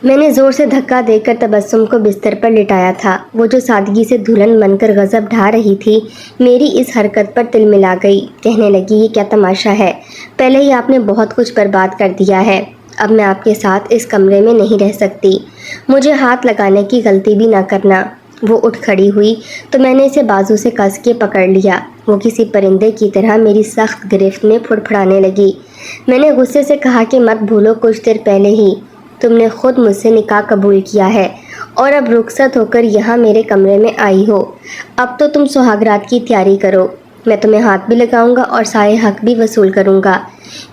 میں نے زور سے دھکا دے کر تبسم کو بستر پر لٹایا تھا۔ وہ جو سادگی سے دلہن بن کر غضب ڈھا رہی تھی، میری اس حرکت پر تل ملا گئی۔ کہنے لگی، یہ کیا تماشا ہے؟ پہلے ہی آپ نے بہت کچھ برباد کر دیا ہے۔ اب میں آپ کے ساتھ اس کمرے میں نہیں رہ سکتی۔ مجھے ہاتھ لگانے کی غلطی بھی نہ کرنا۔ وہ اٹھ کھڑی ہوئی تو میں نے اسے بازو سے کس کے پکڑ لیا۔ وہ کسی پرندے کی طرح میری سخت گرفت میں پھڑپھڑانے لگی۔ میں نے غصے سے کہا کہ مت بھولو، کچھ دیر پہلے ہی تم نے خود مجھ سے نکاح قبول کیا ہے اور اب رخصت ہو کر یہاں میرے کمرے میں آئی ہو۔ اب تو تم سہاگرات کی تیاری کرو۔ میں تمہیں ہاتھ بھی لگاؤں گا اور سارے حق بھی وصول کروں گا۔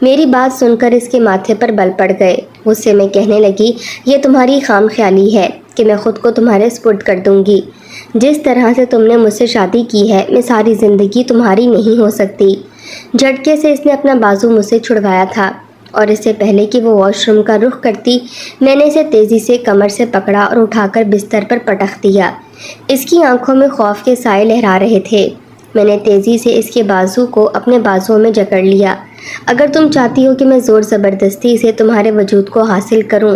میری بات سن کر اس کے ماتھے پر بل پڑ گئے۔ غصے میں کہنے لگی، یہ تمہاری خام خیالی ہے کہ میں خود کو تمہارے سپرد کر دوں گی۔ جس طرح سے تم نے مجھ سے شادی کی ہے، میں ساری زندگی تمہاری نہیں ہو سکتی۔ جھٹکے سے اس نے اپنا بازو مجھ سے چھڑوایا تھا اور اس سے پہلے کہ وہ واش روم کا رخ کرتی، میں نے اسے تیزی سے کمر سے پکڑا اور اٹھا کر بستر پر پٹخ دیا۔ اس کی آنکھوں میں خوف کے سائے لہرا رہے تھے۔ میں نے تیزی سے اس کے بازو کو اپنے بازوؤں میں جکڑ لیا۔ اگر تم چاہتی ہو کہ میں زور زبردستی سے تمہارے وجود کو حاصل کروں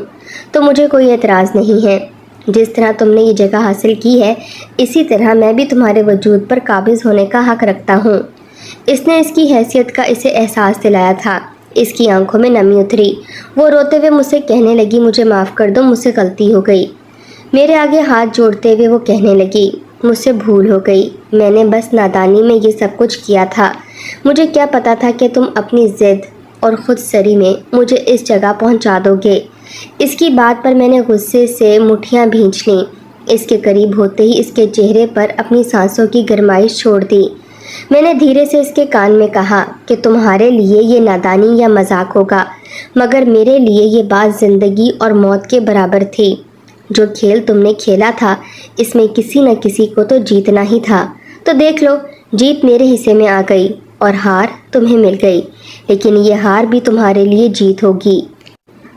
تو مجھے کوئی اعتراض نہیں ہے۔ جس طرح تم نے یہ جگہ حاصل کی ہے، اسی طرح میں بھی تمہارے وجود پر قابض ہونے کا حق رکھتا ہوں۔ اس نے اس کی حیثیت کا اسے احساس دلایا تھا۔ اس کی آنکھوں میں نمی اتری۔ وہ روتے ہوئے مجھ سے کہنے لگی، مجھے معاف کر دو، مجھ سے غلطی ہو گئی۔ میرے آگے ہاتھ جوڑتے ہوئے وہ کہنے لگی، مجھ سے بھول ہو گئی۔ میں نے بس نادانی میں یہ سب کچھ کیا تھا۔ مجھے کیا پتا تھا کہ تم اپنی ضد اور خود سری میں مجھے اس جگہ پہنچا دو گے۔ اس کی بات پر میں نے غصے سے مٹھیاں بھینچ لیں۔ اس کے قریب ہوتے ہی اس کے چہرے پر اپنی سانسوں کی گرمائش چھوڑ دی۔ میں نے دھیرے سے اس کے کان میں کہا کہ تمہارے لیے یہ نادانی یا مذاق ہوگا، مگر میرے لیے یہ بات زندگی اور موت کے برابر تھی۔ جو کھیل تم نے کھیلا تھا، اس میں کسی نہ کسی کو تو جیتنا ہی تھا۔ تو دیکھ لو، جیت میرے حصے میں آ گئی اور ہار تمہیں مل گئی، لیکن یہ ہار بھی تمہارے لیے جیت ہوگی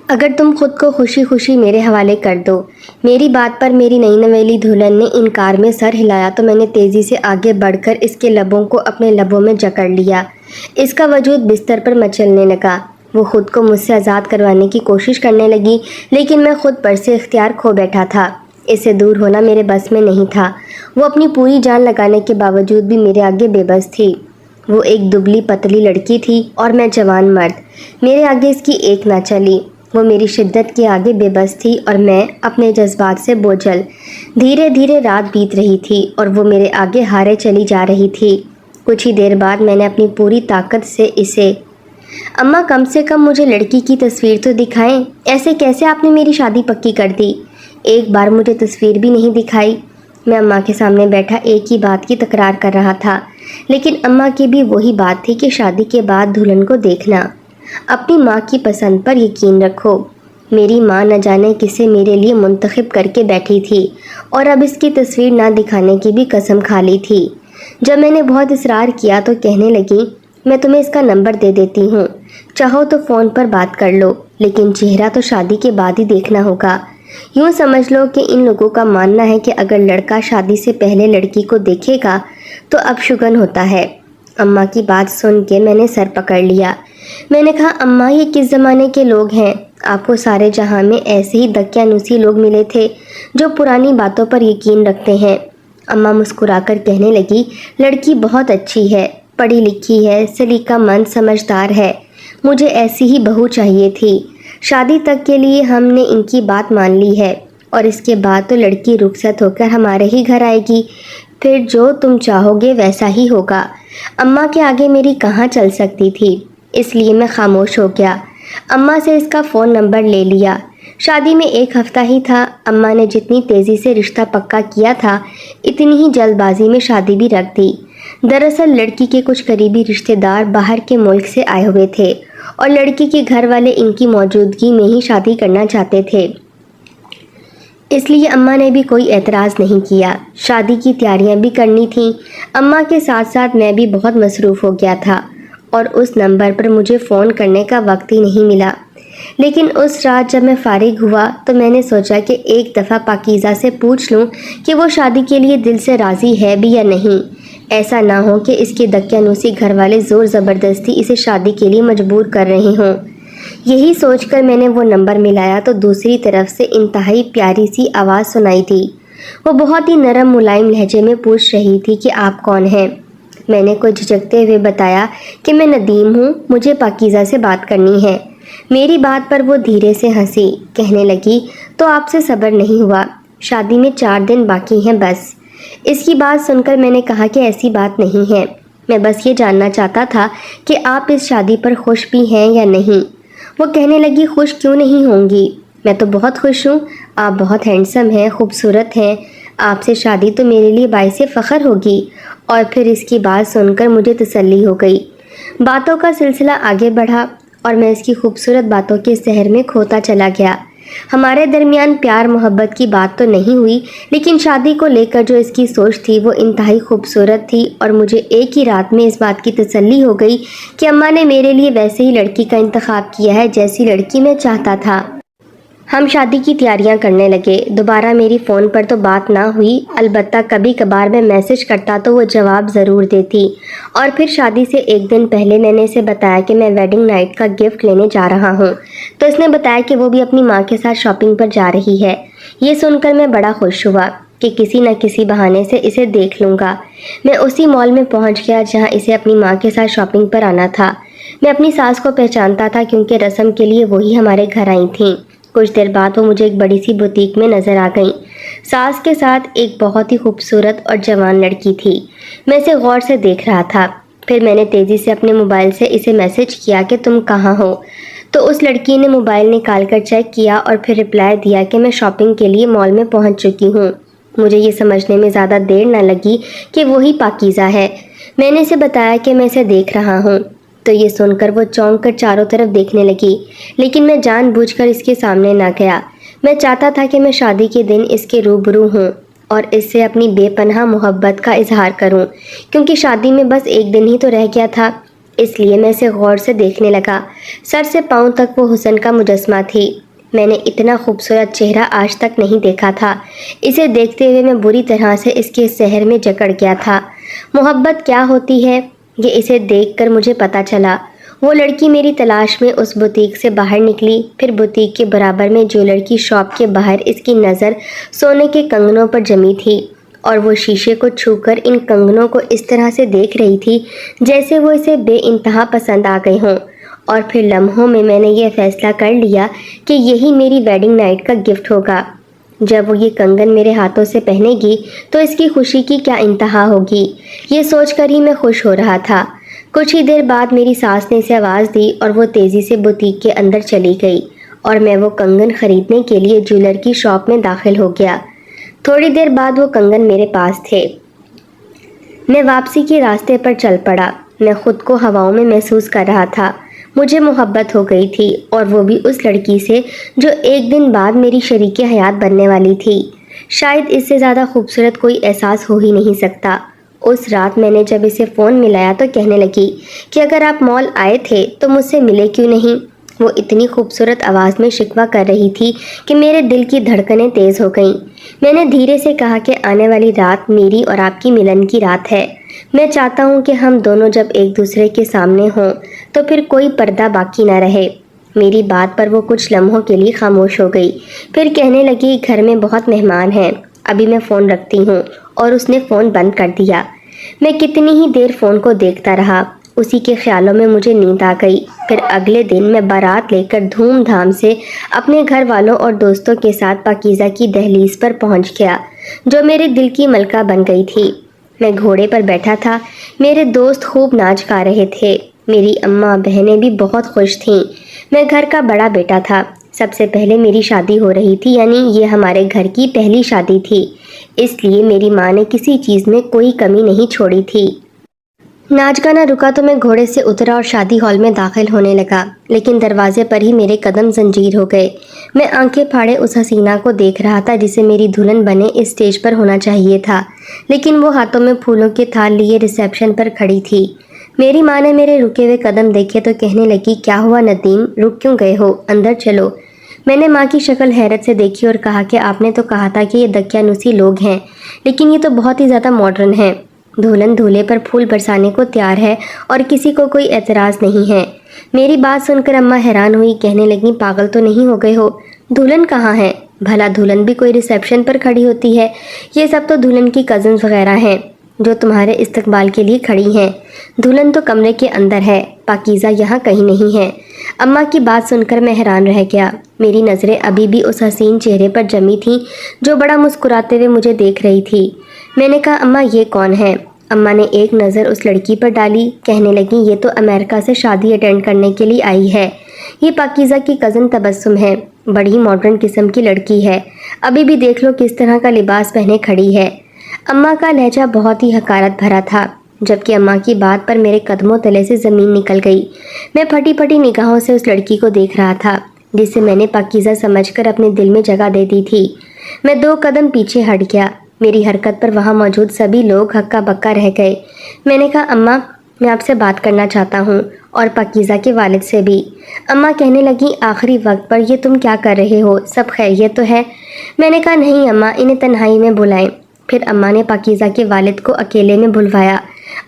اگر تم خود کو خوشی خوشی میرے حوالے کر دو۔ میری بات پر میری نئی نویلی دلہن نے انکار میں سر ہلایا تو میں نے تیزی سے آگے بڑھ کر اس کے لبوں کو اپنے لبوں میں جکڑ لیا۔ اس کا وجود بستر پر مچلنے لگا۔ وہ خود کو مجھ سے آزاد کروانے کی کوشش کرنے لگی، لیکن میں خود پر سے اختیار کھو بیٹھا تھا۔ اس سے دور ہونا میرے بس میں نہیں تھا۔ وہ اپنی پوری جان لگانے کے باوجود بھی میرے آگے بے بس تھی۔ وہ ایک دبلی پتلی لڑکی تھی اور میں جوان مرد۔ میرے آگے اس کی ایک نہ چلی۔ وہ میری شدت کے آگے بے بس تھی اور میں اپنے جذبات سے بوجھل۔ دھیرے دھیرے رات بیت رہی تھی اور وہ میرے آگے ہارے چلی جا رہی تھی۔ کچھ ہی دیر بعد میں نے اپنی پوری طاقت سے اسے، اماں کم سے کم مجھے لڑکی کی تصویر تو دکھائیں۔ ایسے کیسے آپ نے میری شادی پکی کر دی؟ ایک بار مجھے تصویر بھی نہیں دکھائی۔ میں اماں کے سامنے بیٹھا ایک ہی بات کی تکرار کر رہا تھا، لیکن اماں کی بھی وہی بات تھی کہ شادی کے بعد دلہن کو دیکھنا۔ اپنی ماں کی پسند پر یقین رکھو۔ میری ماں نہ جانے کسے میرے لیے منتخب کر کے بیٹھی تھی اور اب اس کی تصویر نہ دکھانے کی بھی قسم کھا لی تھی۔ جب میں نے بہت اصرار کیا تو کہنے لگی، میں تمہیں اس کا نمبر دے دیتی ہوں، چاہو تو فون پر بات کر لو، لیکن چہرہ تو شادی کے بعد ہی دیکھنا ہوگا۔ یوں سمجھ لو کہ ان لوگوں کا ماننا ہے کہ اگر لڑکا شادی سے پہلے لڑکی کو دیکھے گا تو اب شگن ہوتا ہے۔ اماں کی بات سن کے میں نے سر پکڑ لیا۔ میں نے کہا، اماں یہ کس زمانے کے لوگ ہیں؟ آپ کو سارے جہاں میں ایسے ہی دقیانوسی لوگ ملے تھے جو پرانی باتوں پر یقین رکھتے ہیں۔ اماں مسکرا کر کہنے لگی، لڑکی بہت اچھی ہے، پڑھی لکھی ہے، سلیقہ مند، سمجھدار ہے۔ مجھے ایسی ہی بہو چاہیے تھی۔ شادی تک کے لیے ہم نے ان کی بات مان لی ہے اور اس کے بعد تو لڑکی رخصت ہو کر ہمارے ہی گھر آئے گی، پھر جو تم چاہو گے ویسا ہی ہوگا۔ اماں کے آگے میری کہاں چل سکتی تھی، اس لیے میں خاموش ہو گیا۔ اماں سے اس کا فون نمبر لے لیا۔ شادی میں ایک ہفتہ ہی تھا۔ اماں نے جتنی تیزی سے رشتہ پکا کیا تھا، اتنی ہی جلد بازی میں شادی بھی رکھ دی۔ دراصل لڑکی کے کچھ قریبی رشتہ دار باہر کے ملک سے آئے ہوئے تھے اور لڑکی کے گھر والے ان کی موجودگی میں ہی شادی کرنا چاہتے تھے، اس لیے اماں نے بھی کوئی اعتراض نہیں کیا۔ شادی کی تیاریاں بھی کرنی تھیں۔ اماں کے ساتھ ساتھ میں بھی بہت مصروف ہو گیا تھا اور اس نمبر پر مجھے فون کرنے کا وقت ہی نہیں ملا۔ لیکن اس رات جب میں فارغ ہوا تو میں نے سوچا کہ ایک دفعہ پاکیزہ سے پوچھ لوں کہ وہ شادی کے لیے دل سے راضی ہے بھی یا نہیں۔ ایسا نہ ہو کہ اس کے دقیانوسی گھر والے زور زبردستی اسے شادی کے لیے مجبور کر رہے ہوں۔ یہی سوچ کر میں نے وہ نمبر ملایا تو دوسری طرف سے انتہائی پیاری سی آواز سنائی دی۔ وہ بہت ہی نرم ملائم لہجے میں پوچھ رہی تھی کہ آپ کون ہیں۔ میں نے کچھ جھجکتے ہوئے بتایا کہ میں ندیم ہوں، مجھے پاکیزہ سے بات کرنی ہے۔ میری بات پر وہ دھیرے سے ہنسی، کہنے لگی تو آپ سے صبر نہیں ہوا، شادی میں 4 دن باقی ہیں بس۔ اس کی بات سن کر میں نے کہا کہ ایسی بات نہیں ہے، میں بس یہ جاننا چاہتا تھا کہ آپ اس شادی پر خوش بھی ہیں یا نہیں۔ وہ کہنے لگی خوش کیوں نہیں ہوں گی، میں تو بہت خوش ہوں، آپ بہت ہینڈسم ہیں، خوبصورت ہیں، آپ سے شادی تو میرے لیے باعث فخر ہوگی۔ اور پھر اس کی بات سن کر مجھے تسلی ہو گئی۔ باتوں کا سلسلہ آگے بڑھا اور میں اس کی خوبصورت باتوں کے سحر میں کھوتا چلا گیا۔ ہمارے درمیان پیار محبت کی بات تو نہیں ہوئی، لیکن شادی کو لے کر جو اس کی سوچ تھی وہ انتہائی خوبصورت تھی، اور مجھے ایک ہی رات میں اس بات کی تسلی ہو گئی کہ اماں نے میرے لیے ویسے ہی لڑکی کا انتخاب کیا ہے جیسی لڑکی میں چاہتا تھا۔ ہم شادی کی تیاریاں کرنے لگے۔ دوبارہ میری فون پر تو بات نہ ہوئی، البتہ کبھی کبھار میں میسج کرتا تو وہ جواب ضرور دیتی۔ اور پھر شادی سے ایک دن پہلے میں نے اسے بتایا کہ میں ویڈنگ نائٹ کا گفٹ لینے جا رہا ہوں، تو اس نے بتایا کہ وہ بھی اپنی ماں کے ساتھ شاپنگ پر جا رہی ہے۔ یہ سن کر میں بڑا خوش ہوا کہ کسی نہ کسی بہانے سے اسے دیکھ لوں گا۔ میں اسی مال میں پہنچ گیا جہاں اسے اپنی ماں کے ساتھ شاپنگ پر آنا تھا۔ میں اپنی ساس کو پہچانتا تھا کیونکہ رسم کے لیے وہی ہمارے گھر آئی تھیں۔ کچھ دیر بعد وہ مجھے ایک بڑی سی بوتیک میں نظر آ گئیں۔ ساس کے ساتھ ایک بہت ہی خوبصورت اور جوان لڑکی تھی۔ میں اسے غور سے دیکھ رہا تھا۔ پھر میں نے تیزی سے اپنے موبائل سے اسے میسج کیا کہ تم کہاں ہو؟ تو اس لڑکی نے موبائل نکال کر چیک کیا اور پھر رپلائی دیا کہ میں شاپنگ کے لیے مال میں پہنچ چکی ہوں۔ مجھے یہ سمجھنے میں زیادہ دیر نہ لگی کہ وہی پاکیزہ ہے۔ میں نے اسے بتایا کہ میں اسے دیکھ رہا ہوں، تو یہ سن کر وہ چونک کر چاروں طرف دیکھنے لگی، لیکن میں جان بوجھ کر اس کے سامنے نہ گیا۔ میں چاہتا تھا کہ میں شادی کے دن اس کے روبرو ہوں اور اس سے اپنی بے پناہ محبت کا اظہار کروں، کیونکہ شادی میں بس ایک دن ہی تو رہ گیا تھا۔ اس لیے میں اسے غور سے دیکھنے لگا۔ سر سے پاؤں تک وہ حسن کا مجسمہ تھی۔ میں نے اتنا خوبصورت چہرہ آج تک نہیں دیکھا تھا۔ اسے دیکھتے ہوئے میں بری طرح سے اس کے سحر میں جکڑ گیا تھا۔ محبت کیا ہوتی ہے یہ اسے دیکھ کر مجھے پتہ چلا۔ وہ لڑکی میری تلاش میں اس بوتیک سے باہر نکلی، پھر بوتیک کے برابر میں جیولر کی شاپ کے باہر اس کی نظر سونے کے کنگنوں پر جمی تھی، اور وہ شیشے کو چھو کر ان کنگنوں کو اس طرح سے دیکھ رہی تھی جیسے وہ اسے بے انتہا پسند آ گئے ہوں۔ اور پھر لمحوں میں نے یہ فیصلہ کر لیا کہ یہی میری ویڈنگ نائٹ کا گفٹ ہوگا۔ جب وہ یہ کنگن میرے ہاتھوں سے پہنے گی تو اس کی خوشی کی کیا انتہا ہوگی، یہ سوچ کر ہی میں خوش ہو رہا تھا۔ کچھ ہی دیر بعد میری ساس نے اسے آواز دی اور وہ تیزی سے بوتیک کے اندر چلی گئی، اور میں وہ کنگن خریدنے کے لیے جیولر کی شاپ میں داخل ہو گیا۔ تھوڑی دیر بعد وہ کنگن میرے پاس تھے۔ میں واپسی کے راستے پر چل پڑا۔ میں خود کو ہواؤں میں محسوس کر رہا تھا۔ مجھے محبت ہو گئی تھی، اور وہ بھی اس لڑکی سے جو ایک دن بعد میری شریک حیات بننے والی تھی۔ شاید اس سے زیادہ خوبصورت کوئی احساس ہو ہی نہیں سکتا۔ اس رات میں نے جب اسے فون ملایا تو کہنے لگی کہ اگر آپ مال آئے تھے تو مجھ سے ملے کیوں نہیں؟ وہ اتنی خوبصورت آواز میں شکوہ کر رہی تھی کہ میرے دل کی دھڑکنیں تیز ہو گئیں۔ میں نے دھیرے سے کہا کہ آنے والی رات میری اور آپ کی ملن کی رات ہے۔ میں چاہتا ہوں کہ ہم دونوں جب ایک دوسرے کے سامنے ہوں تو پھر کوئی پردہ باقی نہ رہے۔ میری بات پر وہ کچھ لمحوں کے لیے خاموش ہو گئی، پھر کہنے لگی گھر میں بہت مہمان ہیں، ابھی میں فون رکھتی ہوں، اور اس نے فون بند کر دیا۔ میں کتنی ہی دیر فون کو دیکھتا رہا۔ اسی کے خیالوں میں مجھے نیند آ گئی۔ پھر اگلے دن میں بارات لے کر دھوم دھام سے اپنے گھر والوں اور دوستوں کے ساتھ پاکیزہ کی دہلیز پر پہنچ گیا، جو میرے دل کی ملکہ بن گئی تھی۔ میں گھوڑے پر بیٹھا تھا، میرے دوست خوب ناچ گا رہے تھے، میری اماں بہنیں بھی بہت خوش تھیں۔ میں گھر کا بڑا بیٹا تھا، سب سے پہلے میری شادی ہو رہی تھی، یعنی یہ ہمارے گھر کی پہلی شادی تھی، اس لیے میری ماں نے کسی چیز میں کوئی کمی نہیں چھوڑی تھی۔ ناچ گانا رکا تو میں گھوڑے سے اترا اور شادی ہال میں داخل ہونے لگا، لیکن دروازے پر ہی میرے قدم زنجیر ہو گئے۔ میں آنکھیں پھاڑے اس حسینہ کو دیکھ رہا تھا جسے میری دلہن بنے اس اسٹیج پر ہونا چاہیے تھا، لیکن وہ ہاتھوں میں پھولوں کے تھال لیے ریسیپشن پر کھڑی تھی۔ میری ماں نے میرے رکے ہوئے قدم دیکھے تو کہنے لگی کیا ہوا ندیم، رک کیوں گئے ہو، اندر چلو۔ میں نے ماں کی شکل حیرت سے دیکھی اور کہا کہ آپ نے تو کہا تھا کہ یہ دقیانوسی لوگ ہیں، لیکن یہ تو بہت ہی زیادہ ماڈرن ہیں۔ دلہن دولہے پر پھول برسانے کو تیار ہے اور کسی کو کوئی اعتراض نہیں ہے۔ میری بات سن کر اماں حیران ہوئی، کہنے لگیں پاگل تو نہیں ہو گئے ہو؟ دلہن کہاں ہے؟ بھلا دلہن بھی کوئی ریسیپشن پر کھڑی ہوتی ہے؟ یہ سب تو دلہن کی کزنز وغیرہ ہیں جو تمہارے استقبال کے لیے کھڑی ہیں۔ دلہن تو کمرے کے اندر ہے، پاکیزہ یہاں کہیں نہیں ہے۔ اماں کی بات سن کر میں حیران رہ گیا۔ میری نظریں ابھی بھی اس حسین چہرے پر جمی تھیں جو بڑا مسکراتے ہوئے مجھے دیکھ رہی تھی۔ میں نے کہا اماں یہ کون ہے؟ اماں نے ایک نظر اس لڑکی پر ڈالی، کہنے لگیں یہ تو امریکہ سے شادی اٹینڈ کرنے کے لیے آئی ہے۔ یہ پاکیزہ کی کزن تبسم ہے، بڑی ماڈرن قسم کی لڑکی ہے۔ ابھی بھی دیکھ لو کس طرح کا لباس پہنے کھڑی ہے۔ اماں کا لہجہ بہت ہی حقارت بھرا تھا، جبکہ اماں کی بات پر میرے قدموں تلے سے زمین نکل گئی۔ میں پھٹی پھٹی نگاہوں سے اس لڑکی کو دیکھ رہا تھا جسے میں نے پاکیزہ سمجھ کر اپنے دل میں جگہ دے دی تھی۔ میں 2 قدم پیچھے ہٹ گیا۔ میری حرکت پر وہاں موجود سبھی لوگ ہکا بکا رہ گئے۔ میں نے کہا اماں میں آپ سے بات کرنا چاہتا ہوں، اور پاکیزہ کے والد سے بھی۔ اماں کہنے لگیں آخری وقت پر یہ تم کیا کر رہے ہو؟ سب خیریت تو ہے؟ میں نے کہا نہیں اماں، انہیں تنہائی میں بلائیں۔ پھر اماں نے پاکیزہ کے والد کو اکیلے میں بلوایا۔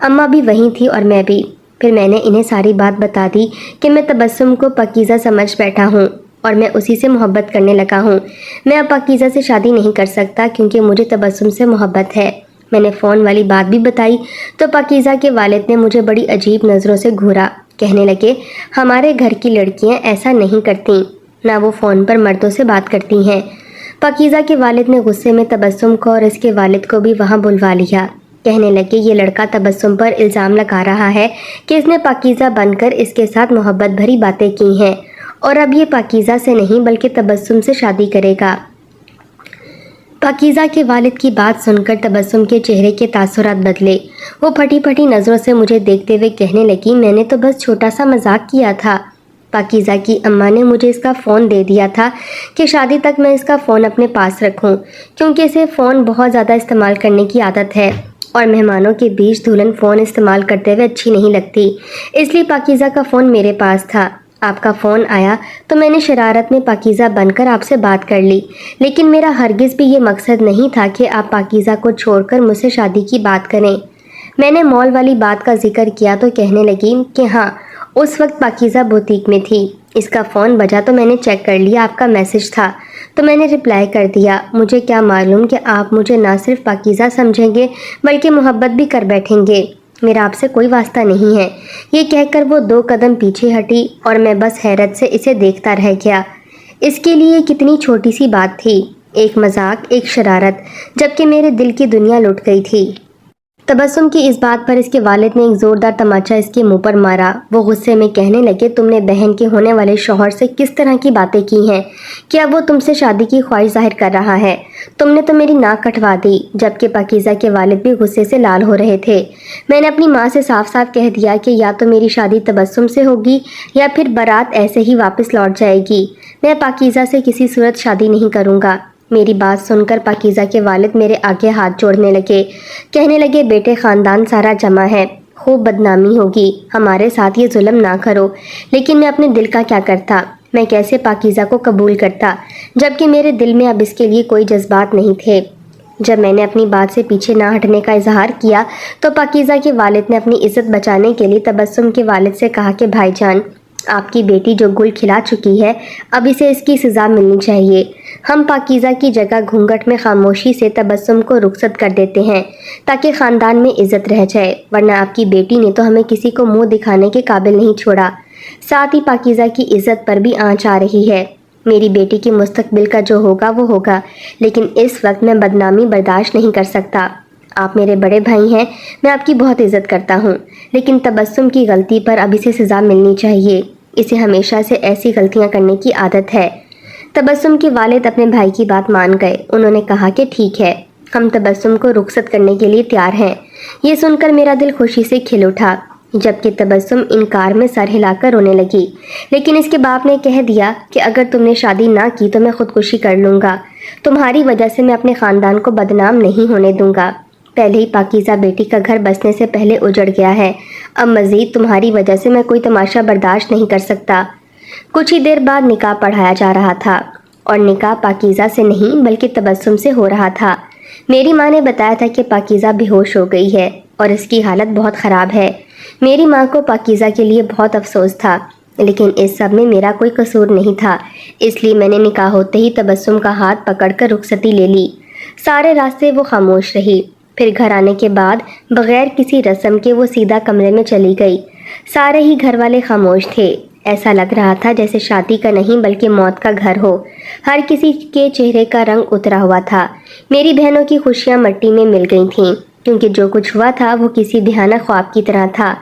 اماں بھی وہیں تھی اور میں بھی۔ پھر میں نے انہیں ساری بات بتا دی کہ میں تبسم کو پاکیزہ سمجھ بیٹھا ہوں اور میں اسی سے محبت کرنے لگا ہوں۔ میں اب پاکیزہ سے شادی نہیں کر سکتا کیونکہ مجھے تبسم سے محبت ہے۔ میں نے فون والی بات بھی بتائی تو پاکیزہ کے والد نے مجھے بڑی عجیب نظروں سے گھورا، کہنے لگے ہمارے گھر کی لڑکیاں ایسا نہیں کرتیں، نہ وہ فون پر مردوں سے بات کرتی ہیں۔ پاکیزہ کے والد نے غصے میں تبسم کو اور اس کے والد کو بھی وہاں بلوا لیا۔ کہنے لگے یہ لڑکا تبسم پر الزام لگا رہا ہے کہ اس نے پاکیزہ بن کر اس کے ساتھ محبت بھری باتیں کی ہیں اور اب یہ پاکیزہ سے نہیں بلکہ تبسم سے شادی کرے گا۔ پاکیزہ کے والد کی بات سن کر تبسم کے چہرے کے تاثرات بدلے۔ وہ پھٹی پھٹی نظروں سے مجھے دیکھتے ہوئے کہنے لگی میں نے تو بس چھوٹا سا مذاق کیا تھا۔ پاکیزہ کی اماں نے مجھے اس کا فون دے دیا تھا کہ شادی تک میں اس کا فون اپنے پاس رکھوں، کیونکہ اسے فون بہت زیادہ استعمال کرنے کی عادت ہے اور مہمانوں کے بیچ دلہن فون استعمال کرتے ہوئے اچھی نہیں لگتی، اس لیے پاکیزہ کا فون میرے پاس تھا۔ آپ کا فون آیا تو میں نے شرارت میں پاکیزہ بن کر آپ سے بات کر لی، لیکن میرا ہرگز بھی یہ مقصد نہیں تھا کہ آپ پاکیزہ کو چھوڑ کر مجھ سے شادی کی بات کریں۔ میں نے مال والی بات کا ذکر کیا تو کہنے لگی کہ ہاں اس وقت پاکیزہ بوتیک میں تھی، اس کا فون بجا تو میں نے چیک کر لیا آپ کا میسج تھا تو میں نے رپلائی کر دیا۔ مجھے کیا معلوم کہ آپ مجھے نہ صرف پاکیزہ سمجھیں گے بلکہ محبت بھی کر بیٹھیں گے۔ میرا آپ سے کوئی واسطہ نہیں ہے۔ یہ کہہ کر وہ 2 قدم پیچھے ہٹی اور میں بس حیرت سے اسے دیکھتا رہ گیا۔ اس کے لیے کتنی چھوٹی سی بات تھی، ایک مذاق، ایک شرارت، جبکہ میرے دل کی دنیا لٹ گئی تھی۔ تبسم کی اس بات پر اس کے والد نے ایک زوردار تماچا اس کے منہ پر مارا۔ وہ غصے میں کہنے لگے تم نے بہن کے ہونے والے شوہر سے کس طرح کی باتیں کی ہیں؟ کیا وہ تم سے شادی کی خواہش ظاہر کر رہا ہے؟ تم نے تو میری ناک کٹوا دی۔ جبکہ پاکیزہ کے والد بھی غصے سے لال ہو رہے تھے۔ میں نے اپنی ماں سے صاف صاف کہہ دیا کہ یا تو میری شادی تبسم سے ہوگی یا پھر بارات ایسے ہی واپس لوٹ جائے گی۔ میں پاکیزہ سے کسی صورت شادی نہیں کروں گا۔ میری بات سن کر پاکیزہ کے والد میرے آگے ہاتھ جوڑنے لگے، کہنے لگے بیٹے خاندان سارا جمع ہے، خوب بدنامی ہوگی، ہمارے ساتھ یہ ظلم نہ کرو۔ لیکن میں اپنے دل کا کیا کرتا؟ میں کیسے پاکیزہ کو قبول کرتا جبکہ میرے دل میں اب اس کے لیے کوئی جذبات نہیں تھے۔ جب میں نے اپنی بات سے پیچھے نہ ہٹنے کا اظہار کیا تو پاکیزہ کے والد نے اپنی عزت بچانے کے لیے تبسم کے والد سے کہا کہ بھائی جان آپ کی بیٹی جو گل کھلا چکی ہے اب اسے اس کی سزا ملنی چاہیے۔ ہم پاکیزہ کی جگہ گھونگھٹ میں خاموشی سے تبسم کو رخصت کر دیتے ہیں تاکہ خاندان میں عزت رہ جائے، ورنہ آپ کی بیٹی نے تو ہمیں کسی کو منہ دکھانے کے قابل نہیں چھوڑا۔ ساتھ ہی پاکیزہ کی عزت پر بھی آنچ آ رہی ہے۔ میری بیٹی کے مستقبل کا جو ہوگا وہ ہوگا، لیکن اس وقت میں بدنامی برداشت نہیں کر سکتا۔ آپ میرے بڑے بھائی ہیں، میں آپ کی بہت عزت کرتا ہوں، لیکن تبسم کی غلطی پر اب اسے سزا ملنی چاہیے۔ اسے ہمیشہ سے ایسی غلطیاں کرنے کی عادت ہے۔ تبسم کے والد اپنے بھائی کی بات مان گئے۔ انہوں نے کہا کہ ٹھیک ہے، ہم تبسم کو رخصت کرنے کے لیے تیار ہیں۔ یہ سن کر میرا دل خوشی سے کھل اٹھا، جبکہ تبسم انکار میں سر ہلا کر رونے لگی۔ لیکن اس کے باپ نے کہہ دیا کہ اگر تم نے شادی نہ کی تو میں خودکشی کر لوں گا۔ تمہاری وجہ سے میں اپنے خاندان کو بدنام نہیں ہونے دوں گا۔ پہلے ہی پاکیزہ بیٹی کا گھر بسنے سے پہلے اجڑ گیا ہے، اب مزید تمہاری وجہ سے میں کوئی تماشا برداشت نہیں کر سکتا۔ کچھ ہی دیر بعد نکاح پڑھایا جا رہا تھا اور نکاح پاکیزہ سے نہیں بلکہ تبسم سے ہو رہا تھا۔ میری ماں نے بتایا تھا کہ پاکیزہ بے ہوش ہو گئی ہے اور اس کی حالت بہت خراب ہے۔ میری ماں کو پاکیزہ کے لیے بہت افسوس تھا، لیکن اس سب میں میرا کوئی قصور نہیں تھا، اس لیے میں نے نکاح ہوتے ہی تبسم کا ہاتھ پکڑ کر رخصتی لے لی۔ سارے راستے وہ خاموش رہی۔ پھر گھر آنے کے بعد بغیر کسی رسم کے وہ سیدھا کمرے میں چلی گئی۔ سارے ہی گھر والے خاموش تھے، ایسا لگ رہا تھا جیسے شادی کا نہیں بلکہ موت کا گھر ہو۔ ہر کسی کے چہرے کا رنگ اترا ہوا تھا۔ میری بہنوں کی خوشیاں مٹی میں مل گئی تھیں، کیونکہ جو کچھ ہوا تھا وہ کسی بھیانک خواب کی طرح تھا۔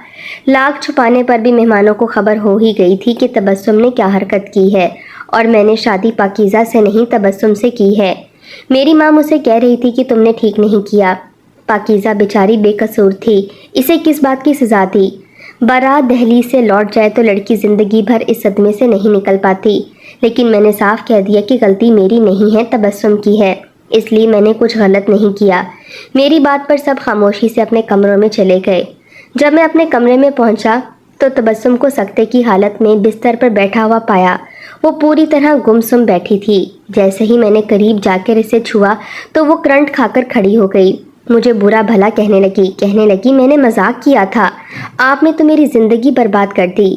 لاکھ چھپانے پر بھی مہمانوں کو خبر ہو ہی گئی تھی کہ تبسم نے کیا حرکت کی ہے، اور میں نے شادی پاکیزہ سے نہیں تبسم سے کی ہے۔ میری ماں مجھ سے کہہ رہی تھی کہ تم نے ٹھیک نہیں کیا، پاکیزہ بیچاری بے قصور تھی، اسے کس بات کی سزا تھی؟ بارات دہلیز سے لوٹ جائے تو لڑکی زندگی بھر اس صدمے سے نہیں نکل پاتی، لیکن میں نے صاف کہہ دیا کہ غلطی میری نہیں ہے، تبسم کی ہے، اس لیے میں نے کچھ غلط نہیں کیا۔ میری بات پر سب خاموشی سے اپنے کمروں میں چلے گئے۔ جب میں اپنے کمرے میں پہنچا تو تبسم کو سکتے کی حالت میں بستر پر بیٹھا ہوا پایا۔ وہ پوری طرح گمسم بیٹھی تھی۔ جیسے ہی میں نے قریب جا کر اسے چھوا تو وہ کرنٹ کھا کر کھڑی ہو گئی، مجھے برا بھلا کہنے لگی میں نے مذاق کیا تھا، آپ نے تو میری زندگی برباد کر دی۔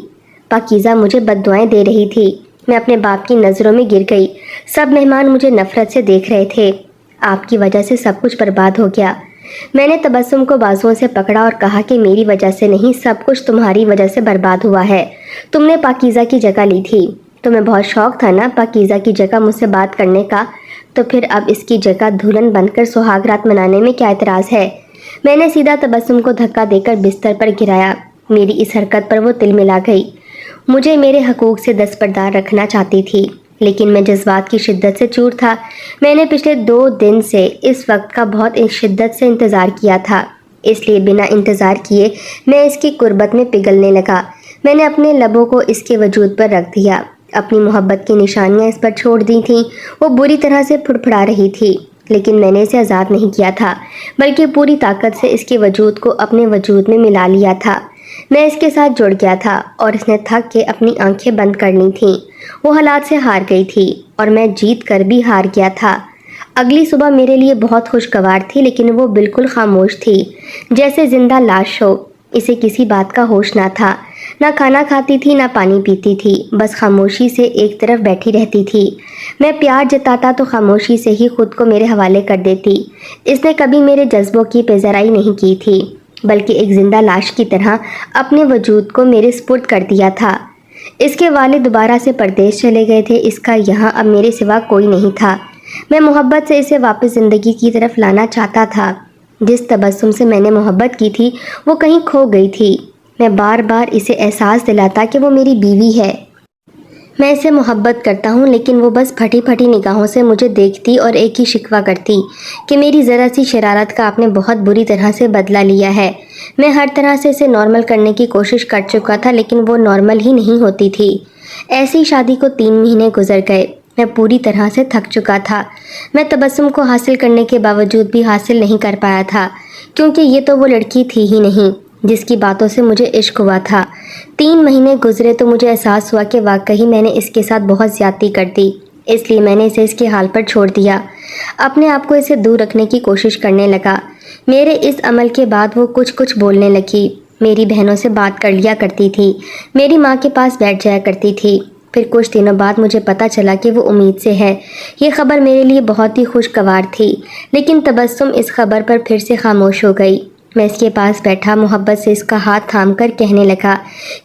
پاکیزہ مجھے بد دعائیں دے رہی تھی۔ میں اپنے باپ کی نظروں میں گر گئی۔ سب مہمان مجھے نفرت سے دیکھ رہے تھے۔ آپ کی وجہ سے سب کچھ برباد ہو گیا۔ میں نے تبسم کو بازوؤں سے پکڑا اور کہا کہ میری وجہ سے نہیں، سب کچھ تمہاری وجہ سے برباد ہوا ہے۔ تم نے پاکیزہ کی جگہ لی تھی، تمہیں بہت شوق تھا نا پاکیزہ کی جگہ مجھ سے بات کرنے کا، تو پھر اب اس کی جگہ دلہن بن کر سہاگ رات منانے میں کیا اعتراض ہے؟ میں نے سیدھا تبسم کو دھکا دے کر بستر پر گرایا۔ میری اس حرکت پر وہ تل ملا گئی۔ مجھے میرے حقوق سے دستبردار رکھنا چاہتی تھی، لیکن میں جذبات کی شدت سے چور تھا۔ میں نے پچھلے 2 دن سے اس وقت کا بہت شدت سے انتظار کیا تھا، اس لیے بنا انتظار کیے میں اس کی قربت میں پگھلنے لگا۔ میں نے اپنے لبوں کو اس کے وجود پر رکھ دیا، اپنی محبت کی نشانیاں اس پر چھوڑ دی تھیں۔ وہ بری طرح سے پھڑپھڑا رہی تھی، لیکن میں نے اسے آزاد نہیں کیا تھا، بلکہ پوری طاقت سے اس کے وجود کو اپنے وجود میں ملا لیا تھا۔ میں اس کے ساتھ جڑ گیا تھا اور اس نے تھک کے اپنی آنکھیں بند کر لی تھیں۔ وہ حالات سے ہار گئی تھی اور میں جیت کر بھی ہار گیا تھا۔ اگلی صبح میرے لیے بہت خوشگوار تھی، لیکن وہ بالکل خاموش تھی، جیسے زندہ لاش ہو۔ اسے کسی بات کا ہوش نہ تھا، نہ کھانا کھاتی تھی نہ پانی پیتی تھی، بس خاموشی سے ایک طرف بیٹھی رہتی تھی۔ میں پیار جتاتا تو خاموشی سے ہی خود کو میرے حوالے کر دیتی۔ اس نے کبھی میرے جذبوں کی پیزرائی نہیں کی تھی، بلکہ ایک زندہ لاش کی طرح اپنے وجود کو میرے سپرد کر دیا تھا۔ اس کے والد دوبارہ سے پردیس چلے گئے تھے، اس کا یہاں اب میرے سوا کوئی نہیں تھا۔ میں محبت سے اسے واپس زندگی کی طرف لانا چاہتا تھا۔ جس تبسم سے میں نے محبت کی تھی وہ کہیں کھو گئی تھی۔ میں بار بار اسے احساس دلاتا کہ وہ میری بیوی ہے، میں اسے محبت کرتا ہوں، لیکن وہ بس پھٹی پھٹی نگاہوں سے مجھے دیکھتی اور ایک ہی شکوہ کرتی کہ میری ذرا سی شرارت کا آپ نے بہت بری طرح سے بدلہ لیا ہے۔ میں ہر طرح سے اسے نارمل کرنے کی کوشش کر چکا تھا، لیکن وہ نارمل ہی نہیں ہوتی تھی۔ ایسی شادی کو 3 مہینے گزر گئے۔ میں پوری طرح سے تھک چکا تھا۔ میں تبسم کو حاصل کرنے کے باوجود بھی حاصل نہیں کر پایا تھا، کیونکہ یہ تو وہ لڑکی تھی ہی نہیں جس کی باتوں سے مجھے عشق ہوا تھا۔ 3 مہینے گزرے تو مجھے احساس ہوا کہ واقعی میں نے اس کے ساتھ بہت زیادتی کر دی، اس لیے میں نے اسے اس کے حال پر چھوڑ دیا۔ اپنے آپ کو اسے دور رکھنے کی کوشش کرنے لگا۔ میرے اس عمل کے بعد وہ کچھ بولنے لگی، میری بہنوں سے بات کر لیا کرتی تھی، میری ماں کے پاس بیٹھ جایا کرتی تھی۔ پھر کچھ دنوں بعد مجھے پتہ چلا کہ وہ امید سے ہے۔ یہ خبر میرے لیے بہت ہی خوشگوار تھی، لیکن تبسم اس خبر پر پھر سے خاموش ہو گئی۔ میں اس کے پاس بیٹھا محبت سے اس کا ہاتھ تھام کر کہنے لگا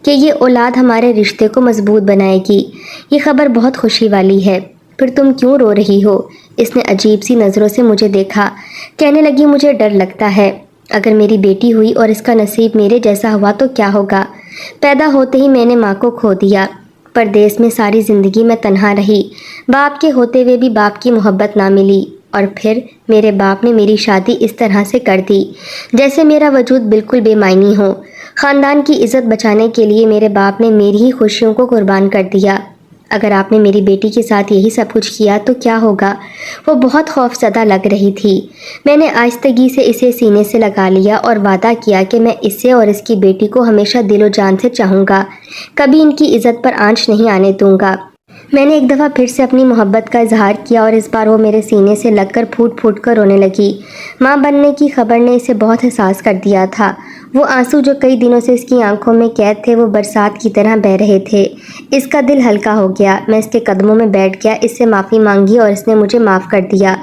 کہ یہ اولاد ہمارے رشتے کو مضبوط بنائے گی، یہ خبر بہت خوشی والی ہے۔ پھر تم کیوں رو رہی ہو؟ اس نے عجیب سی نظروں سے مجھے دیکھا۔ کہنے لگی مجھے ڈر لگتا ہے، اگر میری بیٹی ہوئی اور اس کا نصیب میرے جیسا ہوا تو کیا ہوگا؟ پیدا ہوتے ہی میں نے ماں کو کھو دیا، پردیس میں ساری زندگی میں تنہا رہی، باپ کے ہوتے ہوئے بھی باپ کی محبت نہ ملی، اور پھر میرے باپ نے میری شادی اس طرح سے کر دی جیسے میرا وجود بالکل بے معنی ہو۔ خاندان کی عزت بچانے کے لیے میرے باپ نے میری ہی خوشیوں کو قربان کر دیا۔ اگر آپ نے میری بیٹی کے ساتھ یہی سب کچھ کیا تو کیا ہوگا؟ وہ بہت خوف زدہ لگ رہی تھی۔ میں نے آہستگی سے اسے سینے سے لگا لیا اور وعدہ کیا کہ میں اسے اور اس کی بیٹی کو ہمیشہ دل و جان سے چاہوں گا، کبھی ان کی عزت پر آنچ نہیں آنے دوں گا۔ میں نے ایک دفعہ پھر سے اپنی محبت کا اظہار کیا اور اس بار وہ میرے سینے سے لگ کر پھوٹ پھوٹ کر رونے لگی۔ ماں بننے کی خبر نے اسے بہت حساس کر دیا تھا۔ وہ آنسو جو کئی دنوں سے اس کی آنکھوں میں قید تھے وہ برسات کی طرح بہہ رہے تھے۔ اس کا دل ہلکا ہو گیا۔ میں اس کے قدموں میں بیٹھ گیا، اس سے معافی مانگی اور اس نے مجھے معاف کر دیا۔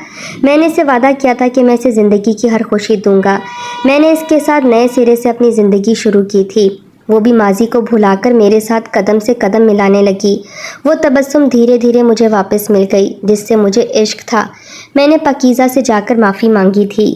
میں نے اسے وعدہ کیا تھا کہ میں اسے زندگی کی ہر خوشی دوں گا۔ میں نے اس کے ساتھ نئے سرے سے اپنی زندگی شروع کی تھی۔ وہ بھی ماضی کو بھلا کر میرے ساتھ قدم سے قدم ملانے لگی۔ وہ تبسم دھیرے دھیرے مجھے واپس مل گئی جس سے مجھے عشق تھا۔ میں نے پاکیزہ سے جا کر معافی مانگی تھی۔